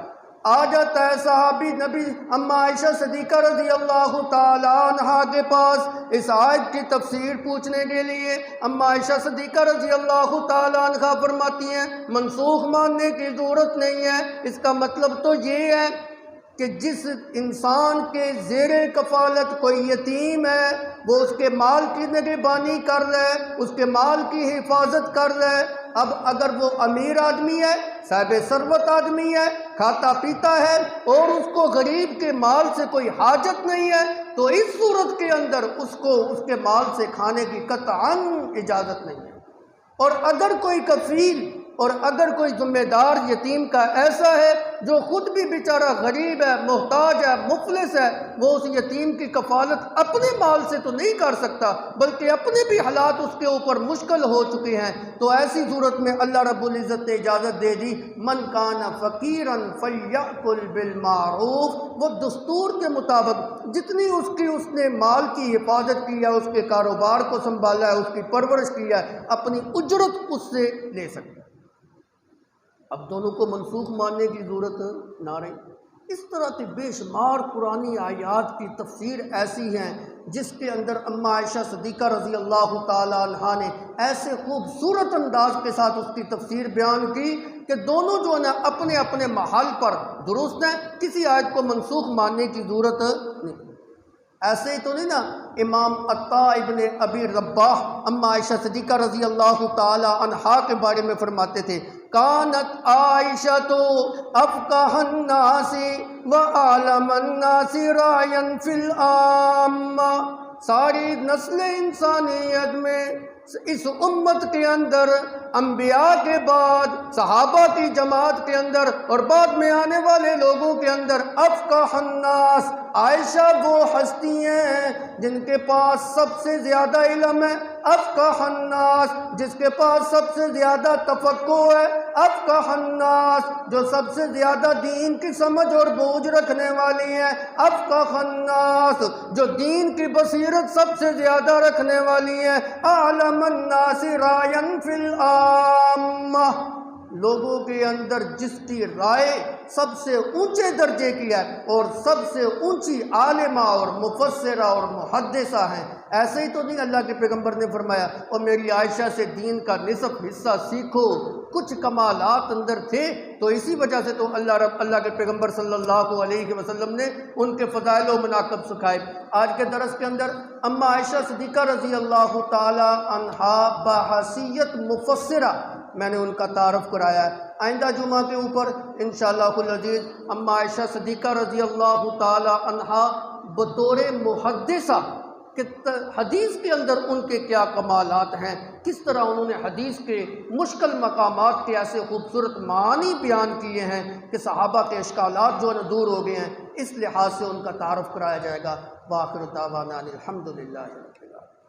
آ جاتا ہے صحابی نبی اما عائشہ صدیقہ رضی اللہ تعالیٰ عنہا کے پاس اس آیت کی تفسیر پوچھنے کے لیے۔ اما عائشہ صدیقہ رضی اللہ تعالیٰ عنہا فرماتی ہیں منسوخ ماننے کی ضرورت نہیں ہے، اس کا مطلب تو یہ ہے کہ جس انسان کے زیر کفالت کوئی یتیم ہے، وہ اس کے مال کی نگہبانی کر رہے، اس کے مال کی حفاظت کر رہے۔ اب اگر وہ امیر آدمی ہے، صاحب ثروت آدمی ہے، کھاتا پیتا ہے اور اس کو غریب کے مال سے کوئی حاجت نہیں ہے، تو اس صورت کے اندر اس کو اس کے مال سے کھانے کی قطعاً اجازت نہیں ہے۔ اور اگر کوئی کفیل اور اگر کوئی ذمہ دار یتیم کا ایسا ہے جو خود بھی بیچارہ غریب ہے، محتاج ہے، مفلس ہے، وہ اس یتیم کی کفالت اپنے مال سے تو نہیں کر سکتا، بلکہ اپنے بھی حالات اس کے اوپر مشکل ہو چکے ہیں، تو ایسی صورت میں اللہ رب العزت نے اجازت دے دی من کان فقیرا فلیأکل بالمعروف۔ وہ دستور کے مطابق جتنی اس نے مال کی حفاظت کی ہے، اس کے کاروبار کو سنبھالا ہے، اس کی پرورش کی ہے، اپنی اجرت اس سے لے سکتا ہے۔ اب دونوں کو منسوخ ماننے کی ضرورت نہ رہی۔ اس طرح کی بے شمار قرآنی آیات کی تفسیر ایسی ہیں جس کے اندر اما عائشہ صدیقہ رضی اللہ تعالیٰ عنہا نے ایسے خوبصورت انداز کے ساتھ اس کی تفسیر بیان کی کہ دونوں جو ہے نا اپنے اپنے محل پر درست ہیں، کسی آیت کو منسوخ ماننے کی ضرورت نہیں۔ ایسے ہی تو نہیں نا، امام عطا ابن ابی رباح اما عائشہ صدیقہ رضی اللہ تعالی عنہا کے بارے میں فرماتے تھے کانت عائشہ افقہ الناس وعالم الناس راعیا فی العامہ۔ ساری نسل انسانیت میں اس امت کے اندر انبیاء کے بعد صحابہ کی جماعت کے اندر اور بعد میں آنے والے لوگوں کے اندر افقہ الناس، عائشہ وہ ہستی ہیں جن کے پاس سب سے زیادہ علم ہے، افقہ الناس جس کے پاس سب سے زیادہ تفقہ ہے، افقہ الناس جو سب سے زیادہ دین کی سمجھ اور بوجھ رکھنے والی ہیں، افقہ الناس جو دین کی بصیرت سب سے زیادہ رکھنے والی ہیں، اعلم الناس رائن فی العامہ لوگوں کے اندر جس کی رائے سب سے اونچے درجے کی ہے اور سب سے اونچی عالمہ اور مفسرہ اور محدثہ ہیں۔ ایسے ہی تو نہیں اللہ کے پیغمبر نے فرمایا اور میری عائشہ سے دین کا نصف حصہ سیکھو، کچھ کمالات اندر تھے تو اسی وجہ سے تو اللہ کے پیغمبر صلی اللہ علیہ وسلم نے ان کے فضائل و مناقب سکھائے۔ آج کے درس کے اندر اما عائشہ صدیقہ رضی اللہ تعالی عنہا بحیثیت مفسرہ میں نے ان کا تعارف کرایا ہے۔ آئندہ جمعہ کے اوپر انشاءاللہ العزیز اما عائشہ صدیقہ رضی اللہ تعالی عنہا بطور محدثہ کہ حدیث کے اندر ان کے کیا کمالات ہیں، کس طرح انہوں نے حدیث کے مشکل مقامات کے ایسے خوبصورت معانی بیان کیے ہیں کہ صحابہ کے اشکالات جو دور ہو گئے ہیں، اس لحاظ سے ان کا تعارف کرایا جائے گا۔ وآخر دعوانا الحمدللہ رب العالمین۔